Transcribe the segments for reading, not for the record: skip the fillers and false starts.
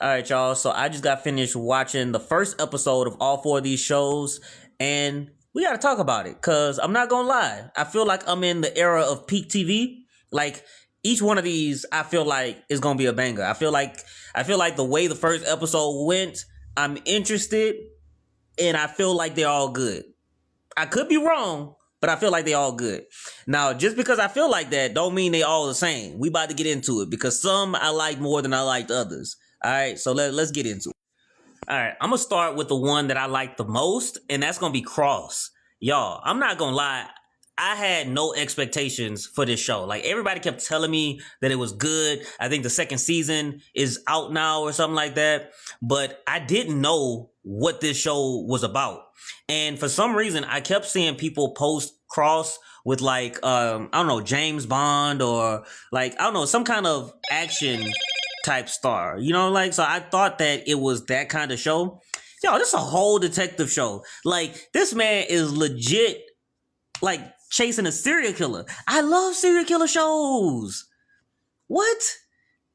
All right, y'all. So I just got finished watching the first episode of all four of these shows, and we got to talk about it because I'm not gonna lie. I feel like I'm in the era of peak TV. Like each one of these, I feel like is gonna be a banger. I feel like the way the first episode went, I'm interested, and I feel like they're all good. I could be wrong, but I feel like they all good. Now, just because I feel like that, don't mean they all the same. We about to get into it because some I like more than I liked others. All right, so let's get into it. All right, I'm gonna start with the one that I like the most, and that's gonna be Cross. Y'all, I'm not gonna lie. I had no expectations for this show. Like everybody kept telling me that it was good. I think the second season is out now or something like that. But I didn't know what this show was about. And for some reason, I kept seeing people post Cross with like I don't know, James Bond or like I don't know, some kind of action type star. You know, like so I thought that it was that kind of show. Yo, this is a whole detective show. Like this man is legit like chasing a serial killer. I love serial killer shows. What?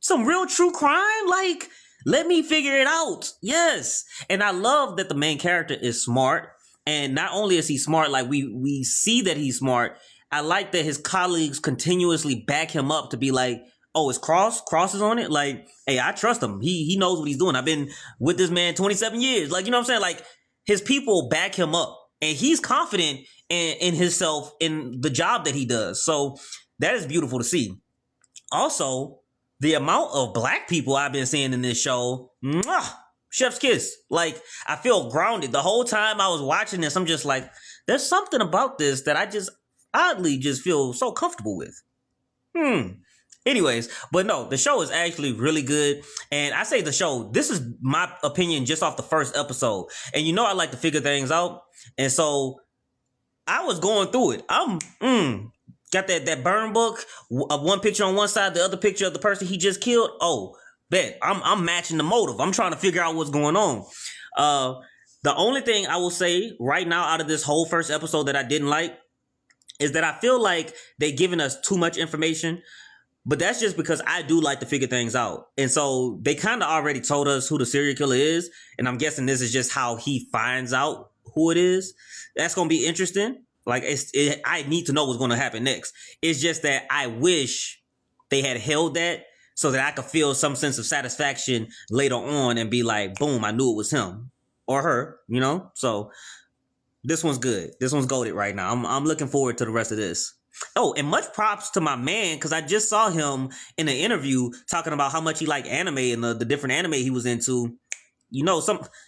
Some real true crime? Like, let me figure it out. Yes. And I love that the main character is smart. And not only is he smart, like we see that he's smart. I like that his colleagues continuously back him up to be like, oh, it's Cross? Cross is on it? Like, hey, I trust him. He knows what he's doing. I've been with this man 27 years. Like, you know what I'm saying? Like, his people back him up. And he's confident in himself in the job that he does. So that is beautiful to see. Also, the amount of black people I've been seeing in this show, mwah, chef's kiss. Like, I feel grounded. The whole time I was watching this, I'm just like, there's something about this that I just oddly just feel so comfortable with. Anyways, but no, the show is actually really good. And I say the show, this is my opinion just off the first episode. And you know I like to figure things out. And so I was going through it. Got that burn book, one picture on one side, the other picture of the person he just killed. Oh, bet I'm matching the motive. I'm trying to figure out what's going on. The only thing I will say right now out of this whole first episode that I didn't like is that I feel like they giving us too much information. But that's just because I do like to figure things out. And so they kind of already told us who the serial killer is. And I'm guessing this is just how he finds out who it is. That's going to be interesting. Like, I need to know what's going to happen next. It's just that I wish they had held that so that I could feel some sense of satisfaction later on and be like, boom, I knew it was him or her, you know? So this one's good. This one's goated right now. I'm looking forward to the rest of this. Oh, and much props to my man because I just saw him in an interview talking about how much he liked anime and the different anime he was into. You know,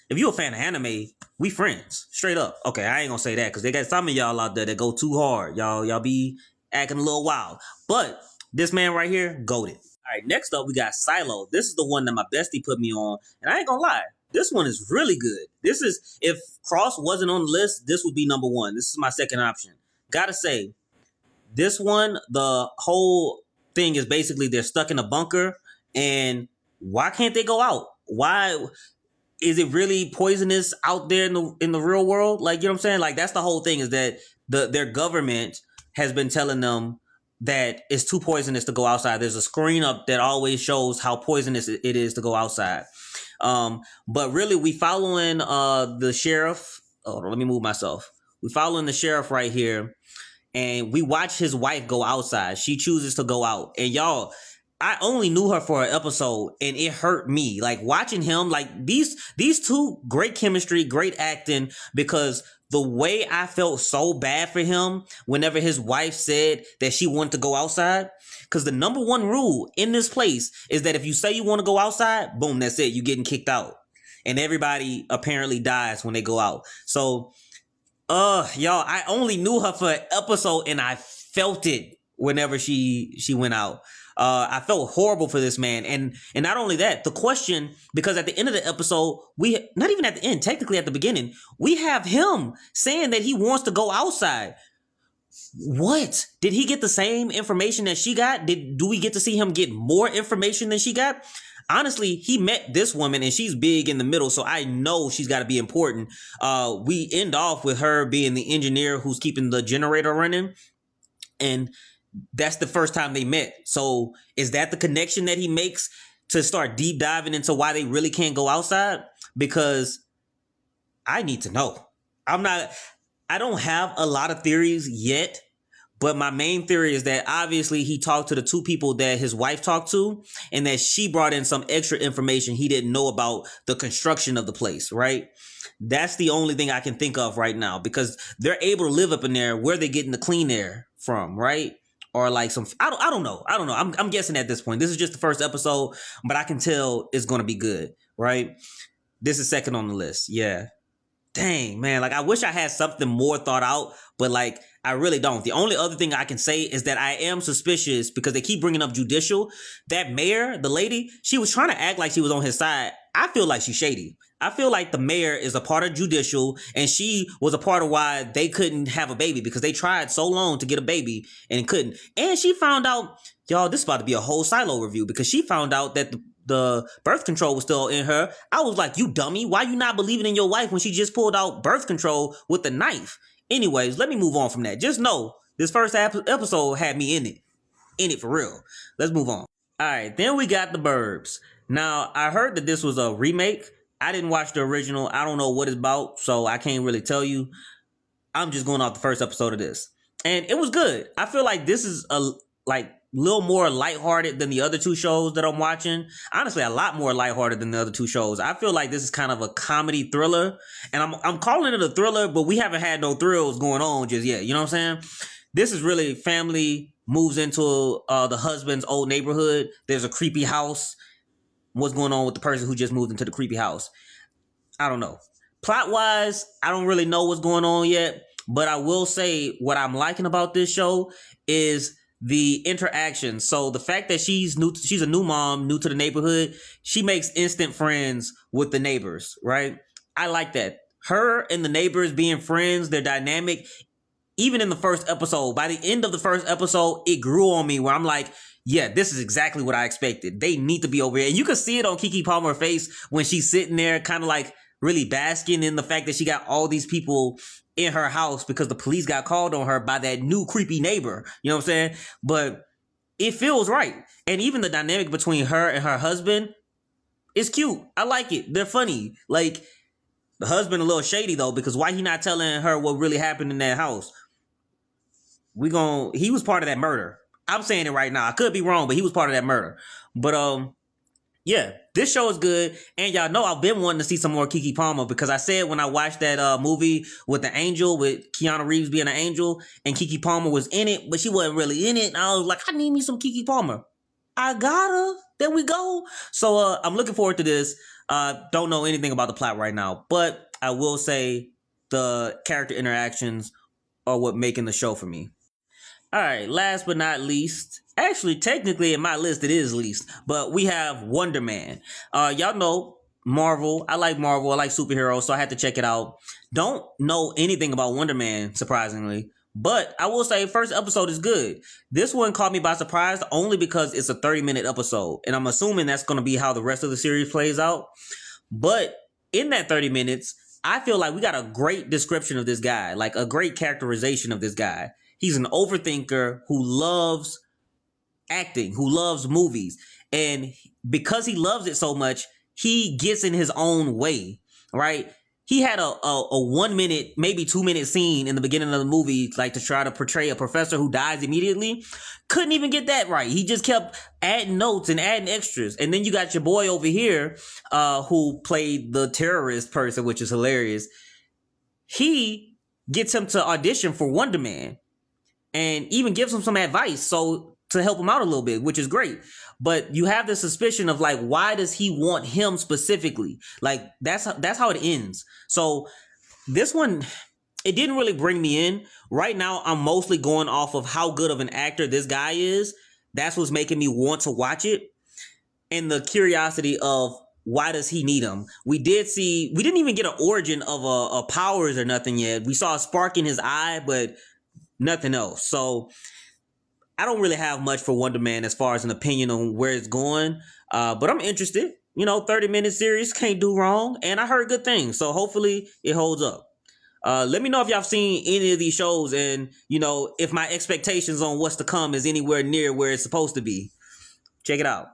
if you're a fan of anime, we friends, straight up. Okay, I ain't gonna say that because they got some of y'all out there that go too hard. Y'all be acting a little wild. But this man right here, goated. All right, next up we got Silo. This is the one that my bestie put me on, and I ain't gonna lie, this one is really good. This is if Cross wasn't on the list, this would be number one. This is my second option. Gotta say, this one, the whole thing is basically they're stuck in a bunker, and why can't they go out? Why is it really poisonous out there in the real world? Like, you know what I'm saying? Like, that's the whole thing is that their government has been telling them that it's too poisonous to go outside. There's a screen up that always shows how poisonous it is to go outside. But really, we following the sheriff. Oh, let me move myself. We following the sheriff right here, and we watch his wife go outside. She chooses to go out, and y'all, I only knew her for an episode, and it hurt me. Like watching him, like these two, great chemistry, great acting, because the way I felt so bad for him whenever his wife said that she wanted to go outside. Because the number one rule in this place is that if you say you want to go outside, boom, that's it. You're getting kicked out. And everybody apparently dies when they go out. So, y'all, I only knew her for an episode and I felt it whenever she went out. I felt horrible for this man. And not only that, the question, because at the end of the episode, not even at the end, technically at the beginning, we have him saying that he wants to go outside. What? Did he get the same information that she got? Do we get to see him get more information than she got? Honestly, he met this woman and she's big in the middle, so I know she's got to be important. We end off with her being the engineer who's keeping the generator running, and that's the first time they met. So is that the connection that he makes to start deep diving into why they really can't go outside, because I need to know. I don't have a lot of theories yet, but my main theory is that obviously he talked to the two people that his wife talked to, and that she brought in some extra information he didn't know about the construction of the place, right? That's the only thing I can think of right now, because they're able to live up in there. Where they getting the clean air from, right? Or like some, I don't know. I'm guessing at this point. This is just the first episode, but I can tell it's going to be good, right? This is second on the list. Yeah. Dang, man. Like, I wish I had something more thought out, but like, I really don't. The only other thing I can say is that I am suspicious, because they keep bringing up judicial. That mayor, the lady, she was trying to act like she was on his side. I feel like she's shady. I feel like the mayor is a part of judicial, and she was a part of why they couldn't have a baby, because they tried so long to get a baby and couldn't. And she found out, y'all, this is about to be a whole silo review, because she found out that the birth control was still in her. I was like, you dummy, why you not believing in your wife when she just pulled out birth control with a knife? Anyways, let me move on from that. Just know this first episode had me in it for real. Let's move on. All right, then we got The Burbs. Now, I heard that this was a remake. I didn't watch the original. I don't know what it's about, so I can't really tell you. I'm just going off the first episode of this. And it was good. I feel like this is a little more lighthearted than the other two shows that I'm watching. Honestly, a lot more lighthearted than the other two shows. I feel like this is kind of a comedy thriller, and I'm calling it a thriller, but we haven't had no thrills going on just yet. You know what I'm saying? This is really family moves into the husband's old neighborhood. There's a creepy house. What's going on with the person who just moved into the creepy house? I don't know. Plot-wise, I don't really know what's going on yet, but I will say what I'm liking about this show is the interaction. So the fact that she's a new mom, new to the neighborhood, she makes instant friends with the neighbors, right? I like that. Her and the neighbors being friends, they're dynamic. Even in the first episode, by the end of the first episode, it grew on me where I'm like, yeah, this is exactly what I expected. They need to be over here. And you can see it on Keke Palmer's face when she's sitting there kind of like really basking in the fact that she got all these people in her house because the police got called on her by that new creepy neighbor. You know what I'm saying? But it feels right. And even the dynamic between her and her husband is cute. I like it. They're funny. Like, the husband a little shady though, because why he not telling her what really happened in that house? He was part of that murder. I'm saying it right now. I could be wrong, but he was part of that murder. But yeah, this show is good. And y'all know I've been wanting to see some more Keke Palmer, because I said when I watched that movie with the angel, with Keanu Reeves being an angel, and Keke Palmer was in it, but she wasn't really in it. And I was like, I need me some Keke Palmer. I got her. There we go. So I'm looking forward to this. Don't know anything about the plot right now, but I will say the character interactions are what making the show for me. All right, last but not least, actually, technically in my list, it is least, but we have Wonder Man. Y'all know Marvel. I like Marvel. I like superheroes, so I had to check it out. Don't know anything about Wonder Man, surprisingly, but I will say first episode is good. This one caught me by surprise only because it's a 30-minute episode, and I'm assuming that's going to be how the rest of the series plays out. But in that 30 minutes, I feel like we got a great description of this guy, like a great characterization of this guy. He's an overthinker who loves acting, who loves movies. And because he loves it so much, he gets in his own way, right? He had a 1 minute, maybe 2 minute scene in the beginning of the movie, like to try to portray a professor who dies immediately. Couldn't even get that right. He just kept adding notes and adding extras. And then you got your boy over here, who played the terrorist person, which is hilarious. He gets him to audition for Wonder Man, and even gives him some advice so to help him out a little bit, which is great. But you have the suspicion of like, why does he want him specifically? Like, that's how it ends. So this one, it didn't really bring me in. Right now, I'm mostly going off of how good of an actor this guy is. That's what's making me want to watch it. And the curiosity of, why does he need him? We didn't even get an origin of a powers or nothing yet. We saw a spark in his eye, but nothing else. So I don't really have much for Wonder Man as far as an opinion on where it's going. But I'm interested. 30-minute series, can't do wrong. And I heard good things. So hopefully it holds up. Let me know if y'all seen any of these shows, and, if my expectations on what's to come is anywhere near where it's supposed to be. Check it out.